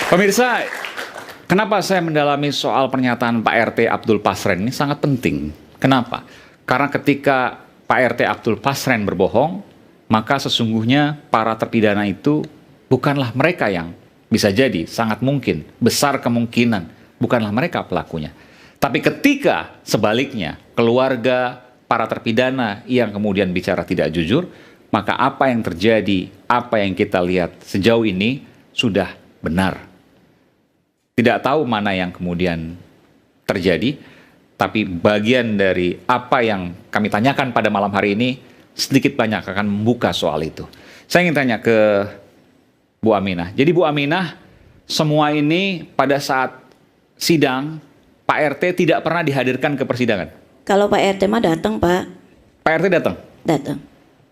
Pemirsa, kenapa saya mendalami soal pernyataan Pak RT Abdul Pasren ini sangat penting. Kenapa? Karena ketika Pak RT Abdul Pasren berbohong, maka sesungguhnya para terpidana itu bukanlah mereka yang bisa jadi, sangat mungkin, besar kemungkinan, bukanlah mereka pelakunya. Tapi ketika sebaliknya, keluarga para terpidana yang kemudian bicara tidak jujur, maka apa yang terjadi, apa yang kita lihat sejauh ini sudah benar. Tidak tahu mana yang kemudian terjadi, tapi bagian dari apa yang kami tanyakan pada malam hari ini sedikit banyak akan membuka soal itu. Saya ingin tanya ke Bu Aminah. Jadi Bu Aminah, semua ini pada saat sidang, Pak RT tidak pernah dihadirkan ke persidangan? Kalau Pak RT mah datang, Pak. Pak RT datang? Datang.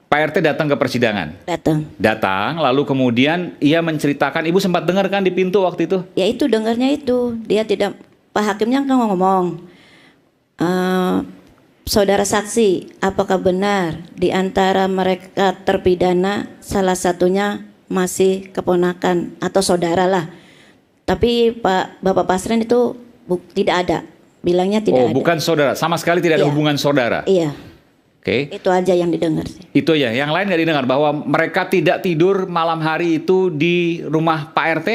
Pak RT datang ke persidangan? Datang. Datang, lalu kemudian ia menceritakan, Ibu sempat dengar kan di pintu waktu itu? Ya itu dengarnya itu. Dia tidak, Pak Hakimnya kan ngomong, saudara saksi, apakah benar di antara mereka terpidana salah satunya masih keponakan atau saudara lah. Tapi Bapak Pasren itu tidak ada. Bilangnya tidak ada. Oh, bukan saudara, sama sekali tidak ada Iya. hubungan saudara? Iya. Oke. Itu aja yang didengar sih. Itu ya, yang lain nggak didengar bahwa mereka tidak tidur malam hari itu di rumah Pak RT?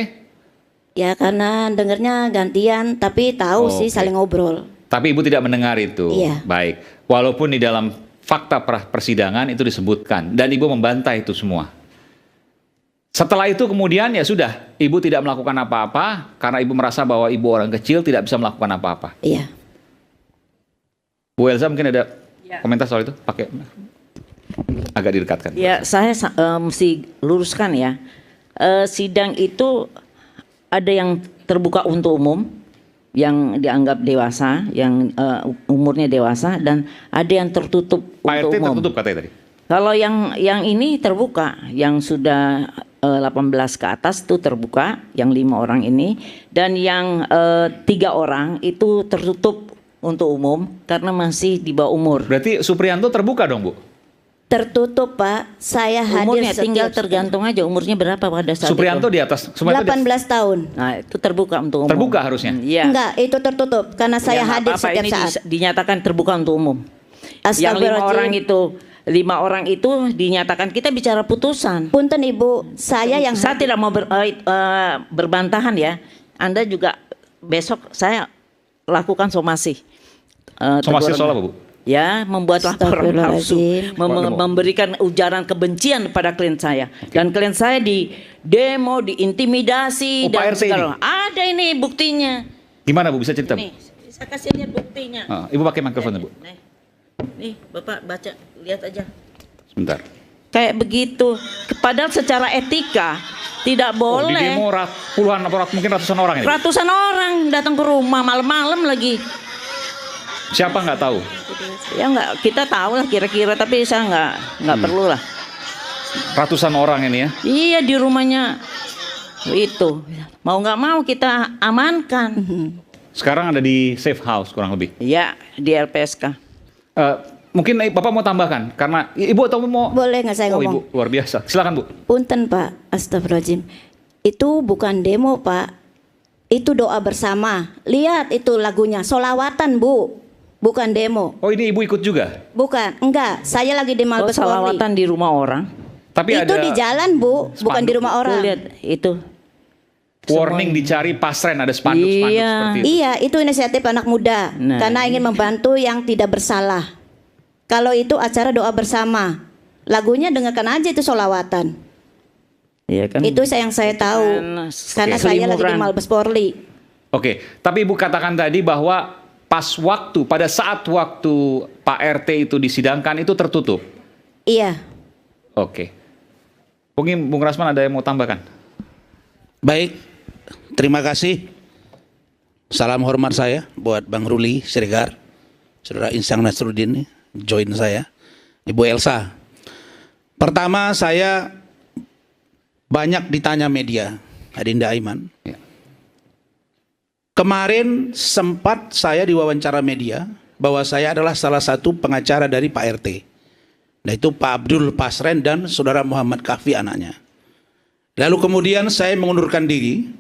Ya karena dengarnya gantian, tapi tahu sih Oke. saling ngobrol. Tapi Ibu tidak mendengar itu? Iya. Baik, walaupun di dalam fakta persidangan itu disebutkan, dan Ibu membantah itu semua. Setelah itu kemudian ya sudah, Ibu tidak melakukan apa-apa, karena Ibu merasa bahwa Ibu orang kecil tidak bisa melakukan apa-apa. Iya. Bu Elsa mungkin ada komentar soal itu? Pakai agak didekatkan. Ya, saya mesti luruskan ya. Sidang itu ada yang terbuka untuk umum, yang dianggap dewasa, yang umurnya dewasa, dan ada yang tertutup Pak untuk RT umum. tertutup katanya tadi. Kalau yang ini terbuka, yang sudah 18 ke atas itu terbuka, yang 5 orang ini, dan yang 3 orang itu tertutup untuk umum karena masih di bawah umur. Berarti Supriyanto terbuka dong, Bu? Tertutup, Pak. Saya hadir Umurnya tinggal setiap tergantung aja umurnya berapa pada saat Supriyanto itu. di atas. Supriyanto di- 18 tahun. Nah, itu terbuka untuk umum. Terbuka harusnya? Iya. Enggak, itu tertutup karena saya Ya, nggak hadir apa-apa, setiap ini saat. dinyatakan terbuka untuk umum. Yang 5 orang itu dinyatakan, kita bicara putusan. Punten Ibu, saya yang Saya tidak mau berbantahan ya. Anda juga besok saya lakukan somasi. Somasi teguran. soal apa, Bu? Ya, membuat laporan palsu, Astagfirullahaladzim. memberikan ujaran kebencian pada klien saya. Dan klien saya di demo, diintimidasi, Pak dan RT segala. Ada ini buktinya. Gimana, Bu? Bisa cerita, Bu? Nih, saya kasih lihat buktinya. Ibu pakai mikrofon, Bu. Nih, Bapak baca, lihat aja. Sebentar. Kayak begitu. Padahal secara etika tidak Di boleh. demo puluhan, mungkin ratusan orang ini. Ratusan orang datang ke rumah malam-malam lagi. Siapa nggak tahu? Ya nggak, kita tahu lah kira-kira, tapi saya nggak perlu lah. Ratusan orang ini ya. Iya, di rumahnya itu. Mau nggak mau kita amankan. Sekarang ada di safe house kurang lebih. Ya, di LPSK. Mungkin Bapak mau tambahkan karena Ibu atau mau? boleh nggak saya Oh, ngomong? Ibu luar biasa. Silakan, Bu. Punten Pak, astagfirullahaladzim. Itu bukan demo Pak, itu doa bersama. Lihat itu lagunya, solawatan Bu, bukan demo. Oh, ini Ibu ikut juga. Bukan, enggak. Saya lagi di Oh, Mabes Polri. salawatan di rumah orang. Tapi Itu ada di jalan Bu, bukan di rumah Tuh, orang. lihat itu. warning dicari pasren, ada spanduk-spanduk Iya. seperti itu. Iya, itu inisiatif anak muda Nah. karena ingin membantu yang tidak bersalah. Kalau itu acara doa bersama, lagunya dengarkan aja itu solawatan. Iya kan? Itu yang saya tahu karena saya lagi di Selimuran. Mabes Polri. Oke, tapi Ibu katakan tadi bahwa pada saat waktu Pak RT itu disidangkan itu tertutup. Iya. Oke. Mungkin Bung Rasman ada yang mau tambahkan? Baik, terima kasih. Salam hormat saya buat Bang Ruli Siregar, Saudara Insang Nasruddin, join saya, Ibu Elsa. Pertama, saya banyak ditanya media, Adinda Aiman. Ya. Kemarin sempat saya diwawancara media bahwa saya adalah salah satu pengacara dari Pak RT. Nah, itu Pak Abdul Pasren dan Saudara Muhammad Kahfi anaknya. Lalu kemudian saya mengundurkan diri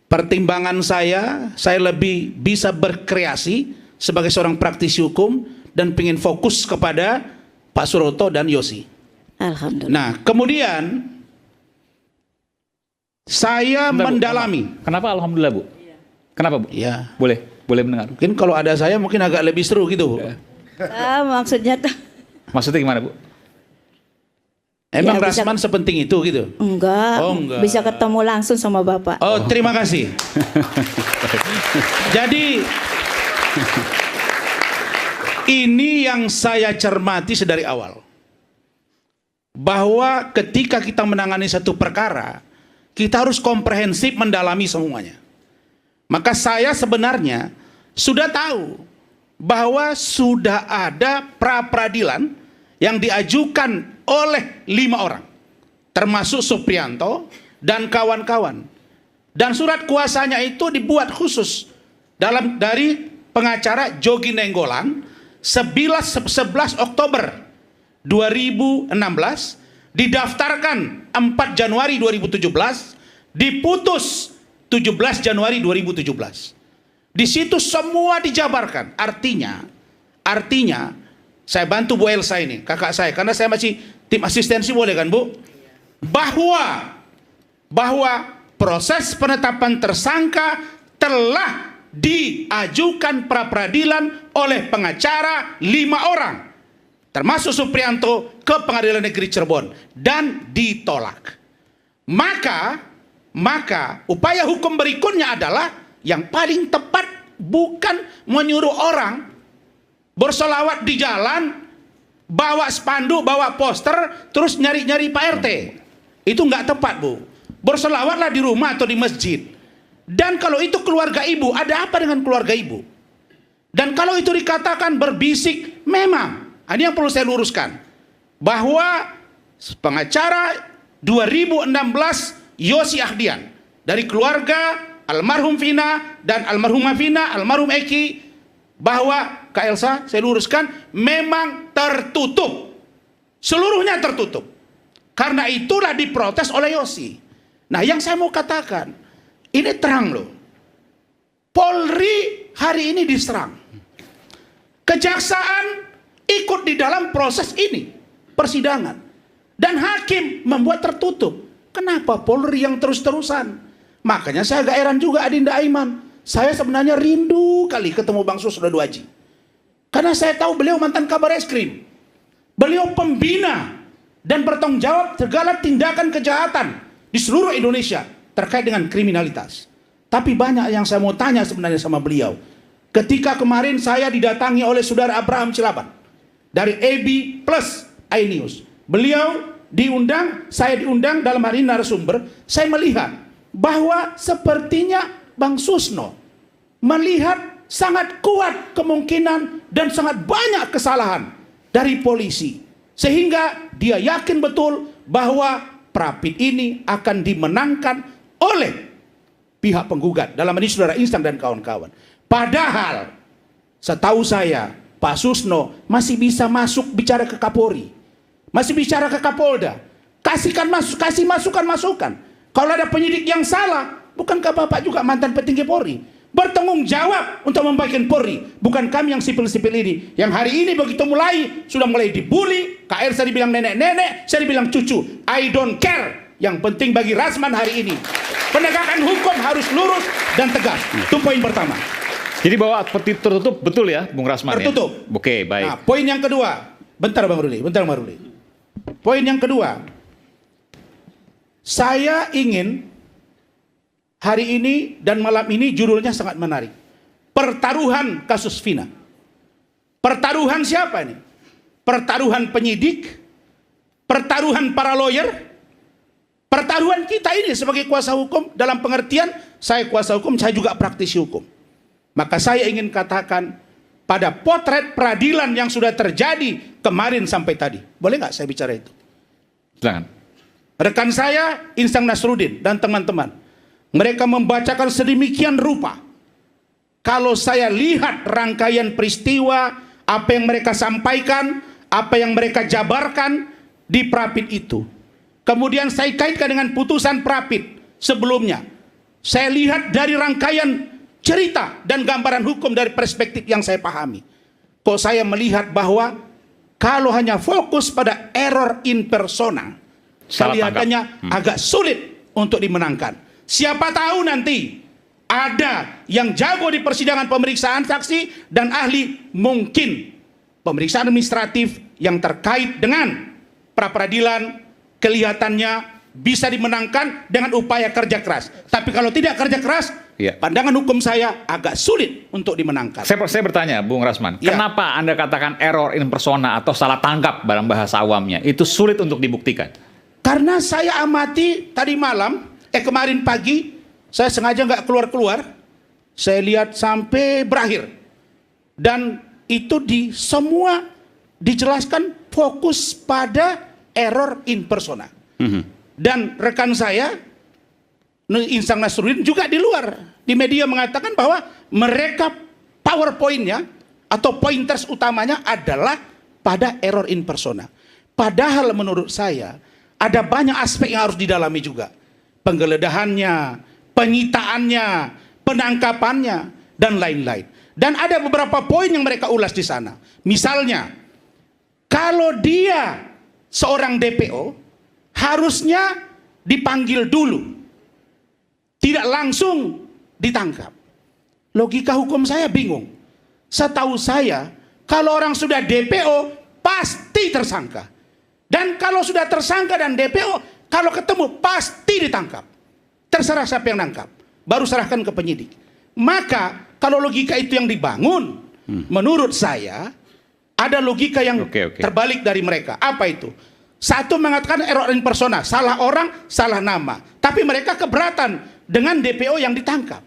pertimbangan saya lebih bisa berkreasi sebagai seorang praktisi hukum dan pengen fokus kepada Pak Suroto dan Yosi. Alhamdulillah. Nah, kemudian saya Bentar, Bu. mendalami. Kenapa alhamdulillah, Bu? Kenapa, Bu? Ya, Boleh mendengar. mungkin kalau ada saya mungkin agak lebih seru gitu, Bu. Maksudnya tuh Maksudnya gimana, Bu? Emang Ya, bisa- Rasman sepenting itu gitu? enggak, Oh, enggak. bisa ketemu langsung sama Bapak. Oh, terima kasih. Jadi ini yang saya cermati sedari awal. Bahwa ketika kita menangani satu perkara, kita harus komprehensif mendalami semuanya. Maka saya sebenarnya sudah tahu bahwa sudah ada pra-peradilan yang diajukan oleh 5 orang, termasuk Suprianto dan kawan-kawan. Dan surat kuasanya itu dibuat khusus dari pengacara Jogi Nenggolan 11 Oktober 2016, didaftarkan 4 Januari 2017, diputus 17 Januari 2017. Di situ semua dijabarkan. Artinya saya bantu Bu Elsa ini, kakak saya, karena saya masih tim asistensi, boleh kan Bu? Bahwa proses penetapan tersangka telah diajukan pra-peradilan oleh pengacara 5 orang, termasuk Suprianto, ke Pengadilan Negeri Cirebon dan ditolak. Maka upaya hukum berikutnya adalah yang paling tepat bukan menyuruh orang bersolawat di jalan, bawa spanduk, bawa poster, terus nyari-nyari Pak RT. Itu nggak tepat, Bu. Bersolawatlah di rumah atau di masjid. Dan kalau itu keluarga ibu, ada apa dengan keluarga ibu? Dan kalau itu dikatakan berbisik, memang, ini yang perlu saya luruskan, bahwa pengacara 2016 Yosi Ahdian dari keluarga almarhum Vina dan almarhumah Vina, almarhum Eki, bahwa Kak Elsa, saya luruskan, memang tertutup. Seluruhnya tertutup. Karena itulah diprotes oleh Yosi. Nah, yang saya mau katakan, ini terang loh. Polri hari ini diserang. Kejaksaan ikut di dalam proses ini, persidangan. Dan hakim membuat tertutup. Kenapa Polri yang terus-terusan? Makanya saya agak heran juga Adinda Aiman. Saya sebenarnya rindu kali ketemu Bang Susno Duaji. Karena saya tahu beliau mantan kabar eskrim. Beliau pembina dan bertanggung jawab segala tindakan kejahatan di seluruh Indonesia terkait dengan kriminalitas. Tapi banyak yang saya mau tanya sebenarnya sama beliau. Ketika kemarin saya didatangi oleh saudara Abraham Cilaban dari AB Plus iNews. Beliau diundang, saya diundang, dalam hari ini narasumber. Saya melihat bahwa sepertinya Bang Susno melihat sangat kuat kemungkinan dan sangat banyak kesalahan dari polisi, sehingga dia yakin betul bahwa Prapit ini akan dimenangkan oleh pihak penggugat, dalam ini saudara Insang dan kawan-kawan. Padahal setahu saya Pak Susno masih bisa masuk bicara ke Kapolri, masih bicara ke Kapolda, kasih masukan. Kalau ada penyidik yang salah, bukankah Bapak juga mantan petinggi Polri? Bertanggung jawab untuk membaikkan Polri. Bukan kami yang sipil-sipil ini. Yang hari ini begitu sudah mulai dibully. Kak Elsa dibilang nenek-nenek, saya dibilang cucu. I don't care. Yang penting bagi Rasman hari ini, penegakan hukum harus lurus dan tegas. Itu poin pertama. Jadi bahwa peti tertutup betul ya, Bung Rasman? Tertutup. Ya? Oke, baik. Nah, poin yang kedua. Bentar Bang Ruli. Poin yang kedua. Saya ingin hari ini dan malam ini judulnya sangat menarik. Pertaruhan kasus Vina. Pertaruhan siapa ini? Pertaruhan penyidik, pertaruhan para lawyer, pertaruhan kita ini sebagai kuasa hukum, dalam pengertian saya kuasa hukum, saya juga praktisi hukum. Maka saya ingin katakan pada potret peradilan yang sudah terjadi kemarin sampai tadi. Boleh nggak saya bicara itu? Silakan. Rekan saya Insang Nasruddin dan teman-teman, mereka membacakan sedemikian rupa. Kalau saya lihat rangkaian peristiwa, apa yang mereka sampaikan, apa yang mereka jabarkan di Prapit itu, kemudian saya kaitkan dengan putusan Prapit sebelumnya, Saya lihat dari rangkaian cerita dan gambaran hukum dari perspektif yang saya pahami. Kok saya melihat bahwa kalau hanya fokus pada error in persona, kelihatannya agak sulit untuk dimenangkan. Siapa tahu nanti ada yang jago di persidangan pemeriksaan saksi dan ahli, mungkin pemeriksaan administratif yang terkait dengan pra-peradilan kelihatannya bisa dimenangkan dengan upaya kerja keras. Tapi kalau tidak kerja keras, pandangan hukum saya agak sulit untuk dimenangkan. Saya bertanya, Bung Rasman, Ya. kenapa Anda katakan error in persona atau salah tangkap dalam bahasa awamnya itu sulit untuk dibuktikan? Karena saya amati tadi malam, kemarin pagi, saya sengaja nggak keluar-keluar, saya lihat sampai berakhir. Dan itu semua dijelaskan fokus pada error in persona. Dan rekan saya, Insang Nasruddin juga di luar, di media mengatakan bahwa mereka PowerPoint-nya atau pointers utamanya adalah pada error in persona. Padahal menurut saya, ada banyak aspek yang harus didalami juga. Penggeledahannya, penyitaannya, penangkapannya, dan lain-lain. Dan ada beberapa poin yang mereka ulas di sana. Misalnya, kalau dia seorang DPO, harusnya dipanggil dulu, tidak langsung ditangkap. Logika hukum saya bingung. Setahu saya, kalau orang sudah DPO, pasti tersangka. Dan kalau sudah tersangka dan DPO, kalau ketemu pasti ditangkap. Terserah siapa yang nangkap, baru serahkan ke penyidik. Maka kalau logika itu yang dibangun, menurut saya ada logika yang terbalik dari mereka. Apa itu? Satu mengatakan error in persona, salah orang, salah nama. Tapi mereka keberatan dengan DPO yang ditangkap.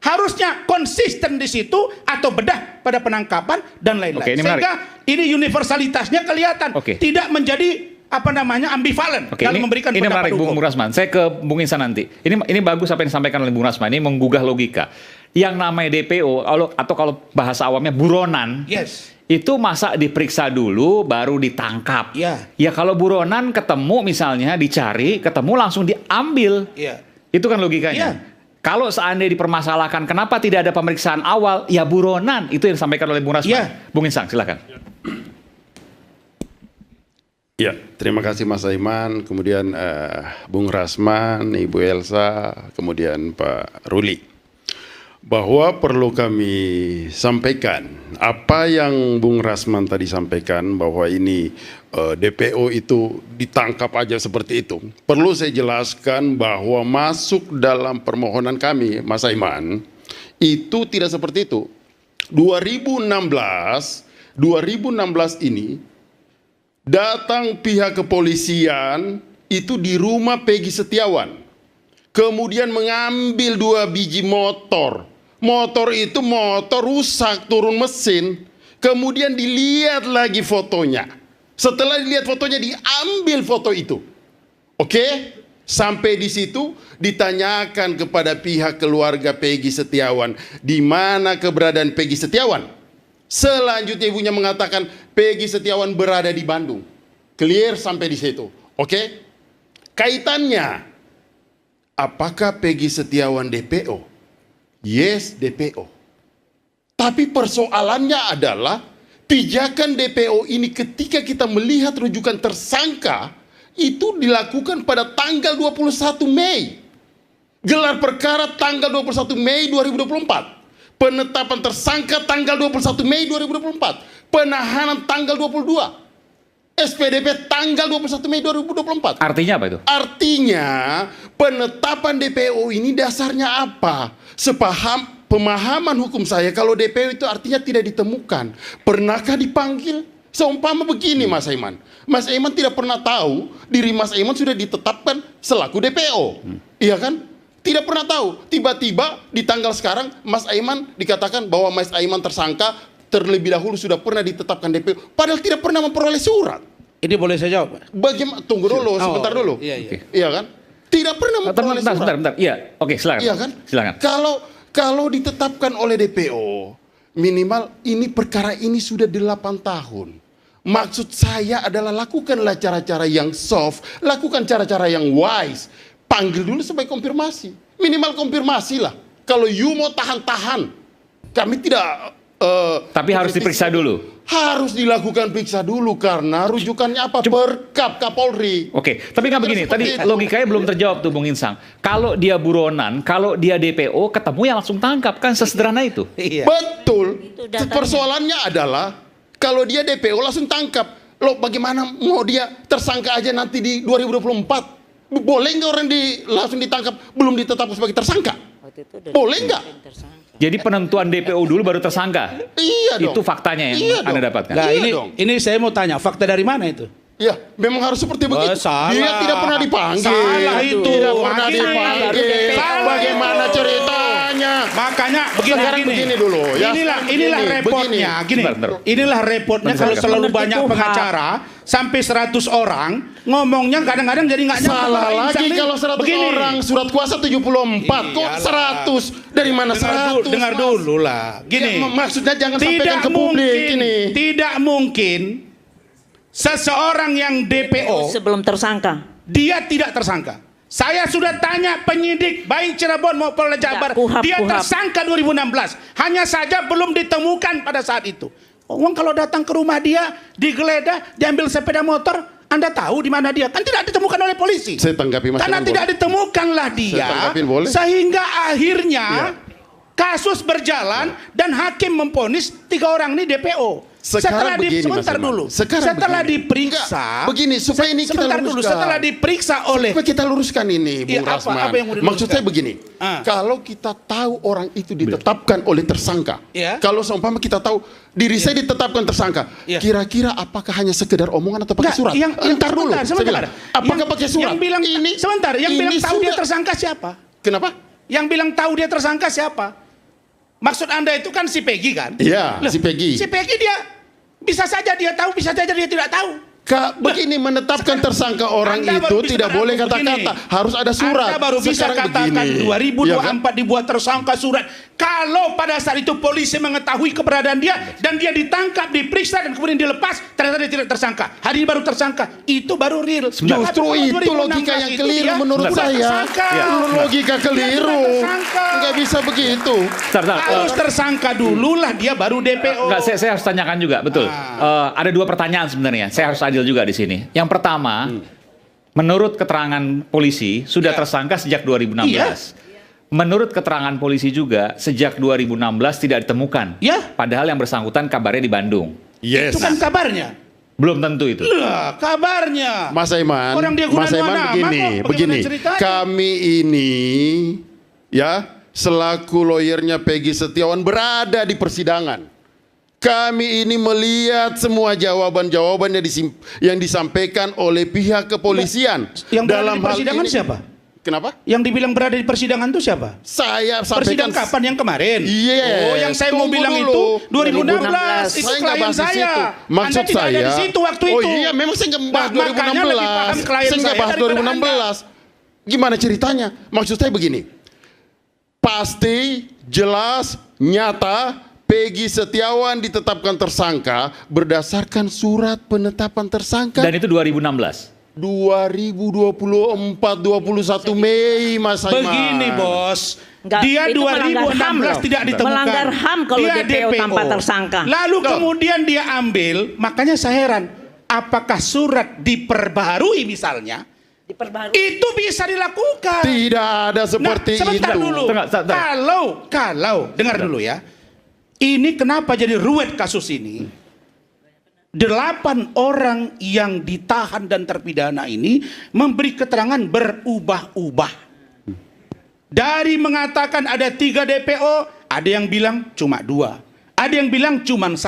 Harusnya konsisten di situ atau bedah pada penangkapan dan lain-lain. Sehingga ini universalitasnya kelihatan, tidak menjadi ambivalen dalam memberikan ini pendapat menarik, hukum. Bung Rasman. Saya ke Bung Insan nanti. Ini bagus apa yang disampaikan oleh Bung Rasman. Ini menggugah logika. Yang namanya DPO atau kalau bahasa awamnya buronan, itu masa diperiksa dulu baru ditangkap. Ya kalau buronan ketemu misalnya dicari, ketemu langsung diambil. Itu kan logikanya. Kalau seandainya dipermasalahkan, kenapa tidak ada pemeriksaan awal? Ya buronan. Itu yang disampaikan oleh Bung Rasman. Bung Insang, silakan. Ya, terima kasih Mas Aiman, kemudian Bung Rasman, Ibu Elsa, kemudian Pak Ruli. Bahwa perlu kami sampaikan, apa yang Bung Rasman tadi sampaikan, bahwa ini DPO itu ditangkap aja seperti itu. Perlu saya jelaskan bahwa masuk dalam permohonan kami, Mas Aiman, itu tidak seperti itu. 2016 ini, datang pihak kepolisian itu di rumah Peggy Setiawan. Kemudian mengambil 2 biji motor. Motor itu rusak, turun mesin. Kemudian dilihat lagi fotonya. Setelah dilihat fotonya, diambil foto itu. Oke? Sampai di situ ditanyakan kepada pihak keluarga Peggy Setiawan, di mana keberadaan Peggy Setiawan? Selanjutnya ibunya mengatakan Peggy Setiawan berada di Bandung. Clear sampai di situ. Oke? Kaitannya, apakah Peggy Setiawan DPO? Yes, DPO. Tapi persoalannya adalah pijakan DPO ini ketika kita melihat rujukan tersangka itu dilakukan pada tanggal 21 Mei. Gelar perkara tanggal 21 Mei 2024. Penetapan tersangka tanggal 21 Mei 2024. Penahanan tanggal 22. SPDP tanggal 21 Mei 2024. Artinya apa itu? Artinya penetapan DPO ini dasarnya apa? Pemahaman hukum saya, kalau DPO itu artinya tidak ditemukan. Pernahkah dipanggil? Seumpama begini Mas Aiman. Mas Aiman tidak pernah tahu diri Mas Aiman sudah ditetapkan selaku DPO. Iya kan? Tidak pernah tahu. Tiba-tiba di tanggal sekarang Mas Aiman dikatakan bahwa Mas Aiman tersangka terlebih dahulu sudah pernah ditetapkan DPO. Padahal tidak pernah memperoleh surat. Ini boleh saya jawab? Bagaimana? Tunggu dulu, sebentar dulu. Iya kan? Tidak pernah memperoleh surat. Bentar. Iya, oke, silakan. Iya kan? Silakan. Kalau ditetapkan oleh DPO, minimal ini perkara ini sudah 8 tahun. Maksud saya adalah lakukanlah cara-cara yang soft, lakukan cara-cara yang wise. Panggil dulu sebagai konfirmasi. Minimal konfirmasi lah. Kalau you mau tahan-tahan, kami tidak... Tapi harus diperiksa dulu. Harus dilakukan periksa dulu karena rujukannya apa? Perkap Kapolri. Oke, tapi kan begini, tadi Seperti itu. logikanya belum terjawab tuh Bung Insang. Kalau dia buronan, kalau dia DPO, ketemu ya langsung tangkap, kan sesederhana itu. Iya. Betul. Itu datanya. Persoalannya adalah kalau dia DPO langsung tangkap. Loh, bagaimana mau dia tersangka aja nanti di 2024? Boleh nggak orang langsung ditangkap belum ditetapkan sebagai tersangka? Boleh nggak? Jadi penentuan DPO dulu baru tersangka. Iya dong. Itu faktanya yang Iya Anda dong. dapatkan. Nah, Iya dong. ini saya mau tanya, fakta dari mana itu? Ya, memang harus seperti begitu. salah. Dia tidak pernah dipanggil. Salah itu. Tidak pernah Hakim dipanggil. salah. Bagaimana ceritanya? Makanya Sekarang begini dulu, ya. Inilah Begini, repotnya. Gini. Bentar. Inilah repotnya Bentar, kalau bentar. terlalu Mengerti banyak Tuhan. pengacara sampai 100 orang ngomongnya kadang-kadang jadi nggak nyambung. Salah Pak lagi Insang. kalau 100 Begini. orang, surat kuasa 74, kok Iyalah. 100? Dari mana 100? Dengar Mas? dulu lah. Gini. Ya, maksudnya jangan sampaikan ke publik mungkin, ini. tidak mungkin seseorang yang DPO Sebelum tersangka. dia tidak tersangka. Saya sudah tanya penyidik baik Cirebon maupun Polda Jabar, Kuhap, dia Kuhap. tersangka 2016. Hanya saja belum ditemukan pada saat itu. Uang kalau datang ke rumah dia, digeledah, diambil sepeda motor, Anda tahu di mana dia? Kan tidak ditemukan oleh polisi. Saya tanggapi Mas Karena Anang, tidak boleh? ditemukanlah dia, Saya tanggapin, boleh? sehingga akhirnya Iya. kasus berjalan dan hakim memvonis 3 orang ini DPO. Sekarang begini, Mas sebentar Iman. dulu. Sekarang Setelah begini. diperiksa, Enggak, begini, supaya ini kita sebentar dulu. luruskan. Setelah diperiksa oleh Supaya kita luruskan ini, Bung Iya, apa- Rasman. apa yang mau diluruskan? Maksud saya begini, kalau kita tahu orang itu ditetapkan oleh tersangka, Iya. kalau seumpama kita tahu diri saya ditetapkan tersangka, Iya. kira-kira apakah hanya sekedar omongan atau pakai surat? Entar dulu, saya sebentar. bilang, apakah pakai surat? Yang bilang ini, sebentar, yang ini bilang tahu dia sudah- tersangka siapa? Kenapa? Yang bilang tahu dia tersangka siapa? Maksud Anda itu kan si Peggy kan? Iya, Loh, si Peggy. Si Peggy dia bisa saja dia tahu, bisa saja dia tidak tahu. Begini, menetapkan tersangka orang Anda itu baru bisa tidak boleh begini. kata-kata, harus ada surat. Anda baru bisa Sekarang katakan begini. 2024 Iya kan? dibuat tersangka surat. Kalau pada saat itu polisi mengetahui keberadaan dia dan dia ditangkap, diperiksa dan kemudian dilepas, ternyata dia tidak tersangka. Hari ini baru tersangka. Itu baru real. Sebentar. Tapi Justru kalau itu 2016 logika yang itu keliru dia menurut sudah saya. tersangka. Iya. Logika Dia keliru. sudah tersangka. Nggak bisa begitu. Bentar, Harus tersangka dulu lah dia baru DPO. Enggak, saya harus tanyakan juga, betul. Ada 2 pertanyaan sebenarnya. Saya harus adil juga di sini. Yang pertama, menurut keterangan polisi sudah Iya. tersangka sejak 2016. Menurut keterangan polisi juga sejak 2016 tidak ditemukan. Iya. Padahal yang bersangkutan kabarnya di Bandung. Yes. Itu kan kabarnya. Belum tentu itu. Lah, kabarnya. Mas Aiman, Orang dia Mas gunawan Aiman nama begini, kok, bagaimana begini. ceritanya? Kami ini ya selaku lawyernya Peggy Setiawan berada di persidangan. Kami ini melihat semua jawaban-jawaban yang disampaikan oleh pihak kepolisian. Yang berada di hal persidangan ini- siapa? Kenapa? Yang dibilang berada di persidangan itu siapa? Saya sampaikan. Persidangan kapan? Yang kemarin? Yes, Oh, yang saya mau tunggu bilang dulu. itu 2016. Itu Saya nggak klien bahas di saya. situ. Maksud Anda tidak ada saya, di situ waktu oh itu. iya, memang saya nggak bahas Makanya lebih 2016. paham klien Saya nggak saya bahas daripada 2016. Gimana ceritanya? Maksud saya begini. Pasti, jelas, nyata, Peggy Setiawan ditetapkan tersangka berdasarkan surat penetapan tersangka Dan itu 2016. 2024 21 Mei, Mas Aiman. Begini bos, Enggak, dia itu melanggar HAM 2016 loh. tidak ditemukan. Melanggar HAM kalau Dia DPO tanpa tersangka. Lalu kemudian dia ambil, makanya saya heran, apakah surat diperbarui misalnya, Diperbarui. itu bisa dilakukan. Tidak ada seperti sebentar itu. dulu. Sebentar. Kalau dengar dulu ya. Ini kenapa jadi ruwet kasus ini? 8 orang yang ditahan dan terpidana ini memberi keterangan berubah-ubah. Dari mengatakan ada 3 DPO, ada yang bilang cuma 2. Ada yang bilang cuma 1.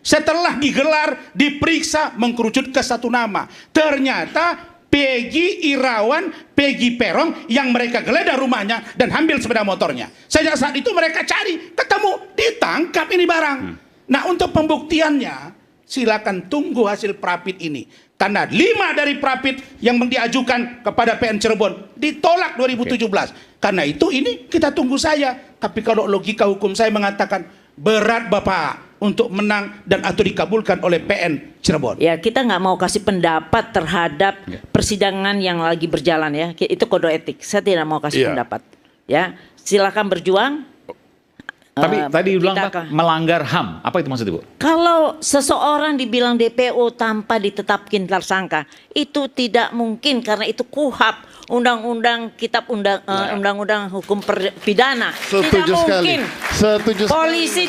Setelah digelar, diperiksa, mengkerucut ke 1 nama. Ternyata Peggy Irawan, Peggy Perong yang mereka geledah rumahnya dan ambil sepeda motornya. Sejak saat itu mereka cari, ketemu, ditangkap ini barang. Nah, untuk pembuktiannya silakan tunggu hasil prapit ini. Karena 5 dari prapit yang diajukan kepada PN Cirebon ditolak 2017. Karena itu ini kita tunggu saja. Tapi kalau logika hukum saya mengatakan berat Bapak untuk menang dan atau dikabulkan oleh PN Cirebon. Ya, kita nggak mau kasih pendapat terhadap persidangan yang lagi berjalan ya. Itu kode etik. Saya tidak mau kasih Iya. pendapat. Ya, silakan berjuang. Tapi tadi bilang kita Pak, melanggar HAM. Apa itu maksudnya, Bu? Kalau seseorang dibilang DPO tanpa ditetapkan tersangka, itu tidak mungkin karena itu KUHP, undang-undang hukum pidana. Setuju Tidak sekali. mungkin. Setuju sekali. Polisi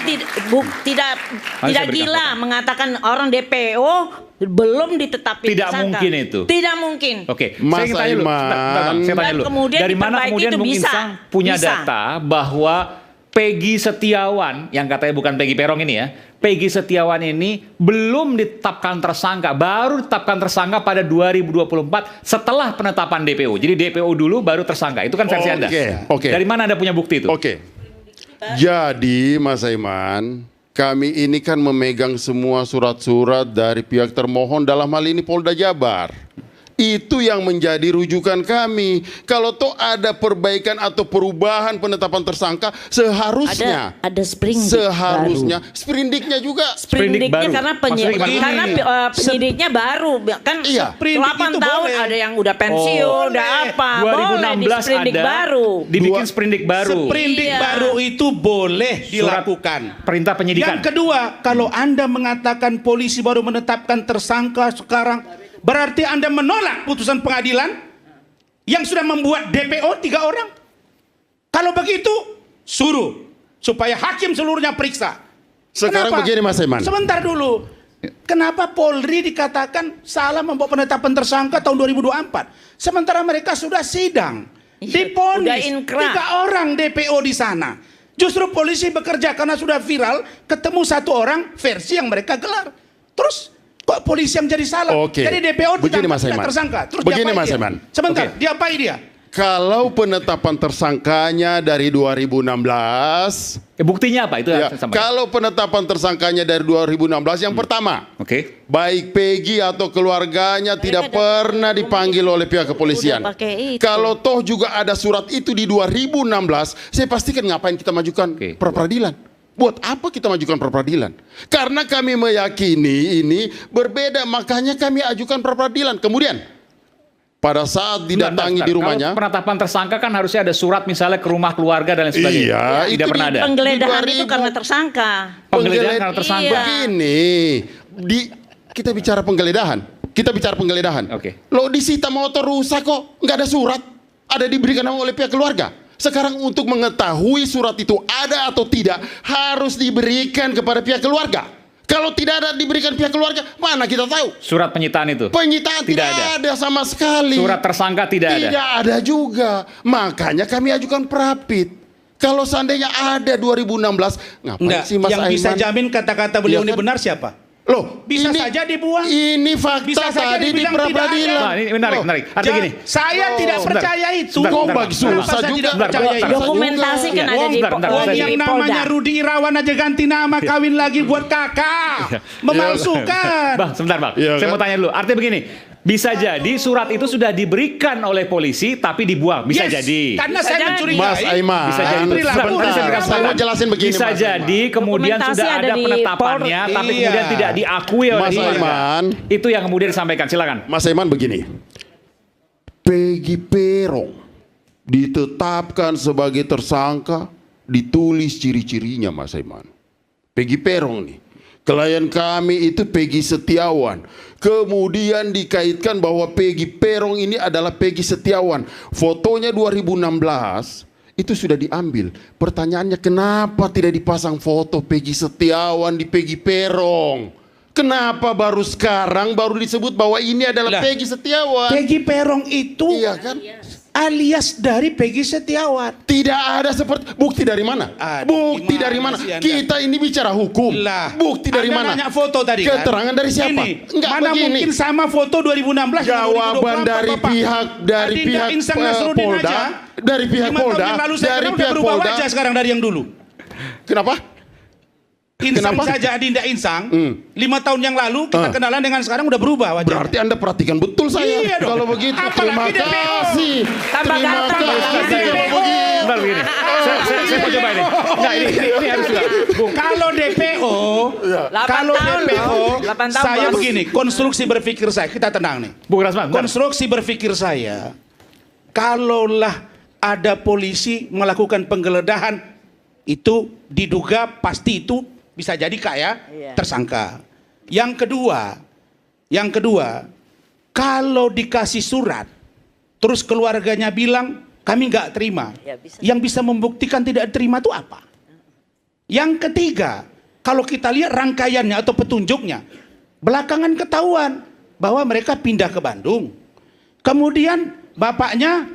tidak saya berikan gila contoh. mengatakan orang DPO belum ditetapkan Tidak tersangka. mungkin itu. Tidak mungkin. Oke, Mas saya ingin tanya dulu. Aiman. Saya tanya Dan dulu. kemudian Dari mana diperbaiki kemudian itu Bung bisa. Insang punya Bisa. data bahwa Peggy Setiawan, yang katanya bukan Peggy Perong ini ya, Peggy Setiawan ini belum ditetapkan tersangka, baru ditetapkan tersangka pada 2024 setelah penetapan DPO. Jadi DPO dulu baru tersangka. Itu kan versi Anda. Oke. Dari mana Anda punya bukti itu? Oke. Jadi Mas Aiman, kami ini kan memegang semua surat-surat dari pihak termohon, dalam hal ini Polda Jabar. Itu yang menjadi rujukan kami. Kalau toh ada perbaikan atau perubahan penetapan tersangka, seharusnya Ada sprindik seharusnya sprindiknya juga Sprindik Sprindiknya baru. karena Maksudnya gimana? penyidiknya baru kan Iya. 8 Sprindik itu tahun boleh. ada yang udah pensiun, Oh. udah apa, 2016 boleh di sprindik ada, baru. dibikin sprindik baru. Sprindik Iya. baru itu boleh Surat dilakukan. perintah penyidikan. Yang kedua, kalau Anda mengatakan polisi baru menetapkan tersangka sekarang, berarti Anda menolak putusan pengadilan yang sudah membuat DPO 3 orang. Kalau begitu, suruh supaya hakim seluruhnya periksa. Sekarang Kenapa? begini Mas Aiman. Sebentar dulu. Kenapa Polri dikatakan salah membawa penetapan tersangka tahun 2024? Sementara mereka sudah sidang. Iya, Diponis udah inkrah. 3 orang DPO di sana. Justru polisi bekerja karena sudah viral, ketemu 1 orang versi yang mereka gelar. Terus kok polisi yang jadi salah? Oke. Jadi DPO Begini, Mas tidak Aiman. tersangka. Terus Begini, diapain Mas dia? Aiman. Sebentar, Oke. diapain dia? Kalau penetapan tersangkanya dari 2016, Buktinya apa? Itu ya, yang saya sampaikan. kalau penetapan tersangkanya dari 2016, yang pertama, Oke. baik Peggy atau keluarganya tidak pernah dipanggil oleh pihak kepolisian. Udah pakai itu. Kalau toh juga ada surat itu di 2016, saya pastikan ngapain kita majukan Oke. pra peradilan. Buat apa kita majukan pra peradilan? Karena kami meyakini ini berbeda, makanya kami ajukan pra peradilan. Kemudian pada saat didatangi Bentar. di rumahnya, Kalau penetapan tersangka kan harusnya ada surat misalnya ke rumah keluarga dan lain sebagainya. Iya, Tidak itu pernah di- ada. Penggeledahan Di itu 2000. karena tersangka. Penggeledahan karena tersangka. Iya. Begini, kita bicara penggeledahan. Kita bicara penggeledahan. Oke. Lo disita motor rusak kok, nggak ada surat. Ada diberikan oleh pihak keluarga. Sekarang untuk mengetahui surat itu ada atau tidak, harus diberikan kepada pihak keluarga. Kalau tidak ada diberikan pihak keluarga, mana kita tahu? Surat penyitaan itu. Penyitaan Tidak tidak ada sama sekali. Surat tersangka tidak ada. Tidak ada juga. Makanya kami ajukan prapit. Kalau seandainya ada 2016, ngapain Enggak, sih Mas yang Aiman? bisa jamin kata-kata beliau Iya ini kan? benar siapa? Loh, Bisa saja dibuang. Ini fakta Bisa saja tadi di dibilang tidak pra-peradilan. Nah, ini menarik, Loh, menarik. Artinya gini. Saya tidak Sebentar. percaya itu. Sebentar, Kok sebentar, bagi sebentar. susah Kenapa saya juga. tidak percaya itu? Dokumentasi kan Iya. ada di Bentar, bentar, Wong bentar. yang di namanya Polda. Rudi Irawan aja ganti nama, kawin lagi buat kakak. Memalsukan. Bang, sebentar Bang. Iya Saya kan? mau tanya dulu. Artinya begini, bisa jadi surat itu sudah diberikan oleh polisi tapi dibuang. Bisa Yes, jadi. Karena Bisa saya jadi. mencurigai. Mas Aiman, Bisa jadi. Perilaku Sebentar, orang. saya berikan Saya mau kesempatan. jelasin begini, Bisa Mas jadi kemudian Dokumentasi sudah ada ada di penetapannya, Polri. tapi Iya. kemudian tidak diakui oleh Mas keluarga. Aiman. Itu yang kemudian disampaikan. Silakan. Mas Aiman begini. Peggy Perong ditetapkan sebagai tersangka, ditulis ciri-cirinya Mas Aiman. Peggy Perong nih. Klien kami itu Peggy Setiawan. Kemudian dikaitkan bahwa Peggy Perong ini adalah Peggy Setiawan. Fotonya 2016 itu sudah diambil. Pertanyaannya kenapa tidak dipasang foto Peggy Setiawan di Peggy Perong? Kenapa baru sekarang baru disebut bahwa ini adalah Lah, Peggy Setiawan? Peggy Perong itu Iya kan? alias dari Peggy Setiawan. Tidak ada seperti bukti dari mana? Aduh, Bukti gimana dari mana? sih Anda? Kita ini bicara hukum. Lah, Bukti dari Anda mana? nanya foto tadi kan? Keterangan dari siapa? Ini, Enggak mana begini. mungkin sama foto 2016 dengan Jawaban 2024, dari Bapak? pihak Adinda Insang Nasruddin Polda, aja. dari pihak 5 tahun Polda, yang lalu saya dari kenal pihak udah berubah Polda. wajah sekarang dari yang dulu. Kenapa? Insang Kenapa? saja Adinda Insang 5 tahun yang lalu kita kenalan dengan sekarang udah berubah wajah. Berarti Anda perhatikan betul saya. Iya dong. Kalau begitu, terima Apalagi DPO. kasih. Tambah Terima ganteng, kasih. Mas. Kalau begitu. Bentar begini. Saya mau coba ini. Nah, ini harus juga. Bung. Kalau DPO, 8 kalau tahun DPO, loh. 8 tahun, saya Bos. begini, konstruksi berpikir saya, kita tenang nih. Bung Rasman. bentar. Konstruksi berpikir saya, kalaulah ada polisi melakukan penggeledahan, itu diduga pasti itu bisa jadi Kak ya, tersangka. Yang kedua, kalau dikasih surat, terus keluarganya bilang kami nggak terima, yang bisa membuktikan tidak terima itu apa? Yang ketiga, kalau kita lihat rangkaiannya atau petunjuknya, belakangan ketahuan bahwa mereka pindah ke Bandung. Kemudian bapaknya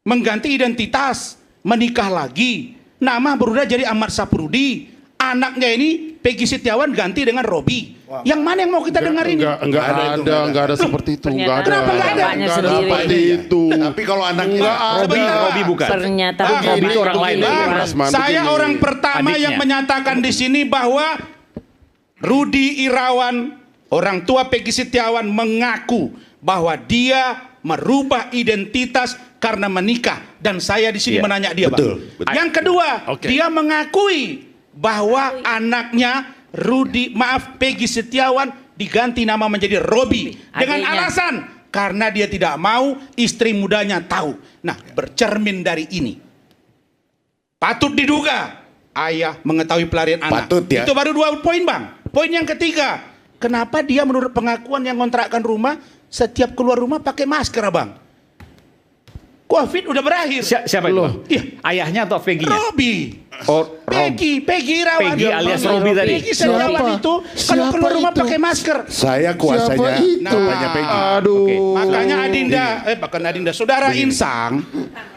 mengganti identitas, menikah lagi, nama berubah jadi Ahmad Saprudi. Anaknya ini Peggy Setiawan ganti dengan Robi. Yang mana yang mau kita dengar ini? Enggak ada seperti itu. Enggak ada. Kenapa nggak ada? Enggak ada seperti itu. Tapi kalau anaknya Robi bukan. Pernyataan Robi itu orang lain. Saya orang pertama Adiknya. yang menyatakan di sini bahwa Rudi Irawan, orang tua Peggy Setiawan, mengaku bahwa dia merubah identitas karena menikah, dan saya di sini menanya dia, betul. Yang kedua, Oke. dia mengakui bahwa anaknya Peggy Setiawan diganti nama menjadi Robi dengan Adiknya. alasan karena dia tidak mau istri mudanya tahu. Nah, bercermin dari ini, patut diduga ayah mengetahui pelarian anak. Patut ya. Itu baru 2 poin, Bang. Poin yang ketiga, kenapa dia menurut pengakuan yang kontrakkan rumah, setiap keluar rumah pakai masker, Abang? Covid udah berakhir. Siapa itu? Bang? Iya. Ayahnya atau Peggy-nya? Robi. Oh, Peggy Irawan. Peggy alias Robi tadi. Peggy Setiawan itu kalau keluar rumah pakai masker. saya kuasanya bapaknya Peggy. Aduh. Oke. Makanya Adinda, Saudara Insang,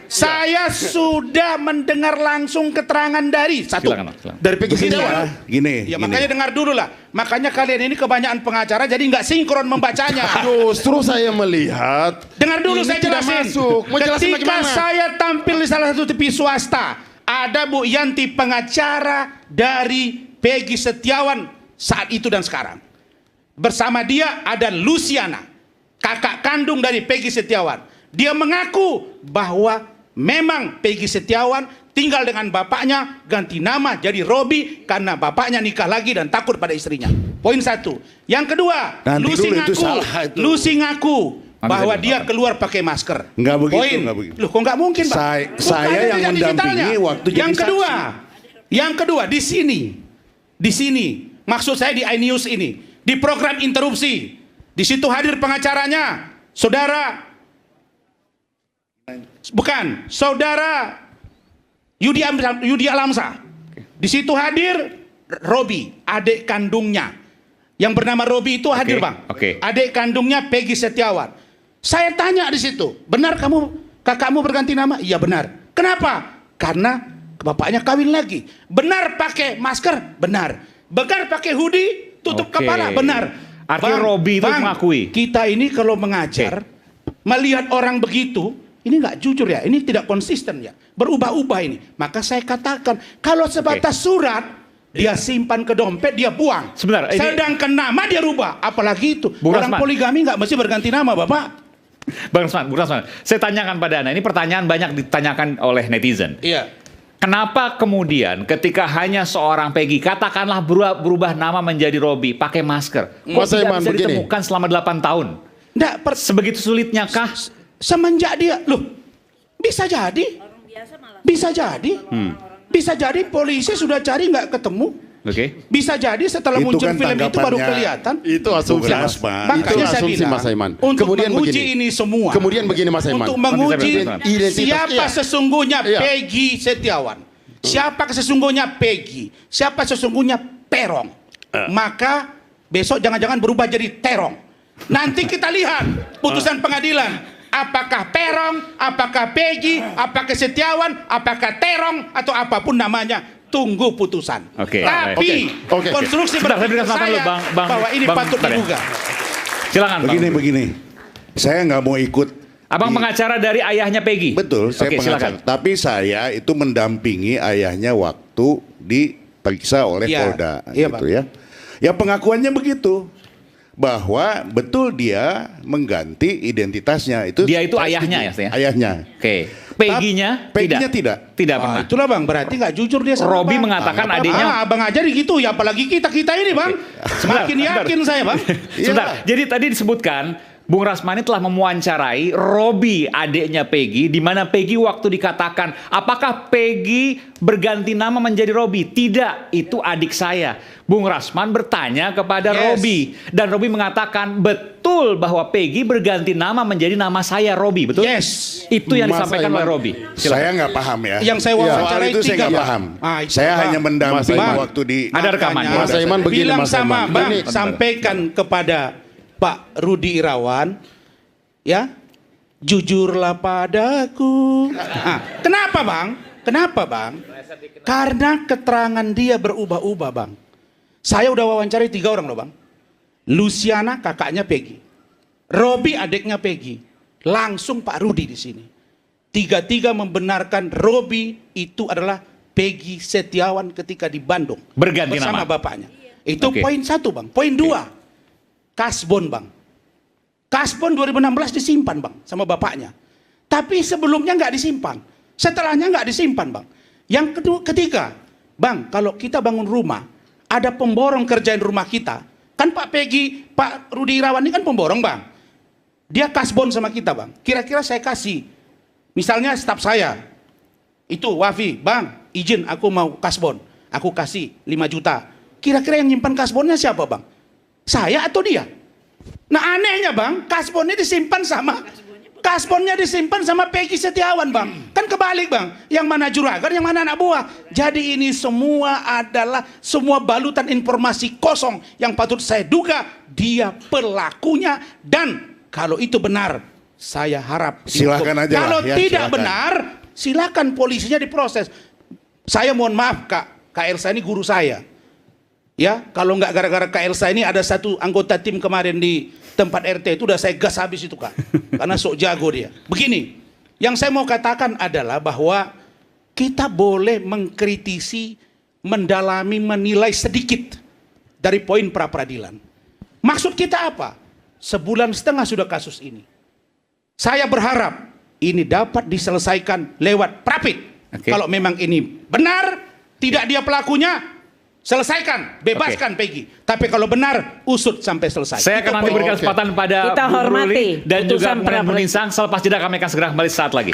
saya sudah mendengar langsung keterangan dari satu. Silakan, Bang, silakan. Dari Peggy Begini Setiawan. ya, gini. Ya makanya dengar dulu lah. Makanya kalian ini kebanyakan pengacara jadi nggak sinkron membacanya. Justru saya melihat Dengar dulu ini saya tidak jelasin. masuk. Mau jelasin Ketika bagaimana? saya tampil di salah satu TV swasta, ada Bu Yanti pengacara dari Peggy Setiawan saat itu dan sekarang. Bersama dia ada Luciana, kakak kandung dari Peggy Setiawan. Dia mengaku bahwa memang Peggy Setiawan tinggal dengan bapaknya, ganti nama jadi Robi karena bapaknya nikah lagi dan takut pada istrinya. Poin 1. Yang kedua, Nanti Lucy dulu, itu ngaku, salah itu. Lucy ngaku bahwa Nanti dia saja. keluar pakai masker. Nggak begitu, Poin. nggak begitu. Loh, kok nggak mungkin, Pak? Saya Bukanya yang jejak mendampingi digitalnya. waktu jadi Yang kedua di sini, maksud saya di iNews ini, di program interupsi, di situ hadir pengacaranya, saudara Yudi Alamsa. Di situ hadir Robi, adik kandungnya. Yang bernama Robi itu hadir, Bang. Oke. Adik kandungnya Peggy Setiawan. Saya tanya di situ, benar kakakmu berganti nama? Iya benar. Kenapa? Karena bapaknya kawin lagi. Benar pakai masker? Benar. Benar pakai hoodie tutup Oke. kepala? Benar. Artinya Robi itu mengakui. Kita ini kalau mengajar, melihat orang begitu, ini nggak jujur ya, ini tidak konsisten ya, berubah-ubah ini. Maka saya katakan, kalau sebatas surat, dia simpan ke dompet, dia buang. Sebentar, ini- Sedangkan nama dia rubah, apalagi itu. Bung Orang Rasman. poligami nggak mesti berganti nama, Bapak. Bang Rasman, saya tanyakan pada Anda, ini pertanyaan banyak ditanyakan oleh netizen. Iya. Kenapa kemudian ketika hanya seorang Peggy, katakanlah berubah nama menjadi Robi, pakai masker, kok Mas tidak Aiman, bisa begini. ditemukan selama 8 tahun? Nggak, Sebegitu sulitnya kah? semenjak dia, loh, bisa jadi. Bisa jadi. Bisa jadi polisi sudah cari nggak ketemu. Oke. Bisa jadi setelah Itu muncul kan film itu baru tanggapannya. kelihatan. Itu asumsi, Bung Mas. Rasman. Itu Makanya saya asumsi, bilang, Mas Aiman. untuk Kemudian menguji begini. ini semua. Kemudian begini, Mas Aiman. Untuk menguji Identitas, siapa iya. sesungguhnya Iya. Peggy Setiawan. Siapa sesungguhnya Peggy. Siapa sesungguhnya Perong. Maka besok jangan-jangan berubah jadi Terong. Nanti kita lihat putusan pengadilan. Apakah Perong, apakah Peggy, apakah Setiawan, apakah Terong, atau apapun namanya. Tunggu putusan. Oke. Tapi Oke. konstruksi Sebentar, saya berikan berpikir kesempatan saya dulu, Bang. bahwa ini Bang, patut bentar ya. diduga. Silakan, Bang. Begini. Saya nggak mau ikut. Abang pengacara dari ayahnya Peggy. Betul, saya Oke, pengacara. silakan. Tapi saya itu mendampingi ayahnya waktu diperiksa oleh Iya. Polda, Iya, gitu Pak. ya. Ya pengakuannya begitu, bahwa betul dia mengganti identitasnya. Dia itu saya ayahnya setuju. ya? Ayahnya. Oke. Peggy-nya Peggy-nya tidak. Tidak Ah, pernah. itulah Bang, berarti nggak jujur dia sama Robi Bang. mengatakan Nggak apa-apa. adiknya- Abang aja gitu ya, apalagi kita ini Bang. Semakin Sebentar. yakin saya Bang. Sebentar. Jadi tadi disebutkan Bung Rasmani telah memuancarai Robi, adiknya Peggy, di mana Peggy waktu dikatakan, apakah Peggy berganti nama menjadi Robi? Tidak, itu adik saya. Bung Rasman bertanya kepada Robi, dan Robi mengatakan betul bahwa Peggy berganti nama menjadi nama saya Robi, betul? Yes. Itu yang Mas disampaikan oleh Aiman. Robi. Saya nggak paham ya. Yang saya wawancarai Soal itu saya tiga, nggak Bang. paham. Itu, Saya Bang. hanya mendampingi Bang. waktu di. Ada rekamannya. Mas Aiman begini, bilang Mas sama Aiman. Bang, Ini, sampaikan kepada Pak Rudi Irawan, ya, jujurlah padaku. Kenapa Bang? Kenapa Bang? Karena keterangan dia berubah-ubah Bang. Saya udah wawancari 3 orang loh Bang. Luciana kakaknya Peggy, Robi adiknya Peggy, langsung Pak Rudi di sini. 3-3 membenarkan Robi itu adalah Peggy Setiawan ketika di Bandung Berganti bersama nama. bapaknya. Itu Oke. poin 1 Bang. Poin 2, kasbon Bang. Kasbon 2016 disimpan Bang sama bapaknya. Tapi sebelumnya nggak disimpan. Setelahnya nggak disimpan Bang. Yang ketiga, Bang, kalau kita bangun rumah, ada pemborong kerjain rumah kita. Kan Pak Peggy, Pak Rudi Irawan ini kan pemborong Bang. Dia kasbon sama kita Bang. Kira-kira saya kasih, misalnya staf saya, itu Wafi, Bang, izin aku mau kasbon. Aku kasih 5 juta. Kira-kira yang nyimpan kasbonnya siapa Bang? Saya atau dia? Nah anehnya Bang, kasbonnya disimpan sama Peggy Setiawan Bang. Kan kebalik Bang, yang mana juragan, yang mana anak buah. Jadi ini semua adalah semua balutan informasi kosong yang patut saya duga dia pelakunya. Dan kalau itu benar, saya harap Silakan aja lah, kalau ya, tidak silakan. benar, silakan polisinya diproses. Saya mohon maaf Kak Elsa ini guru saya. Ya, kalau nggak gara-gara Kak Elsa ini ada satu anggota tim kemarin di tempat RT itu udah saya gas habis itu Kak. Karena sok jago dia. Begini, yang saya mau katakan adalah bahwa kita boleh mengkritisi, mendalami, menilai sedikit dari poin pra-peradilan. Maksud kita apa? 1,5 bulan sudah kasus ini. Saya berharap ini dapat diselesaikan lewat prapit. Oke. Kalau memang ini benar, tidak dia pelakunya, selesaikan, bebaskan Peggy. Tapi kalau benar, usut sampai selesai. Saya Itu akan nanti poin. berikan kesempatan pada Kita Bung hormati Ruli dan juga putusan Kementerian pra-peradilan. Peninsang. Selepas jeda kami akan segera kembali saat lagi.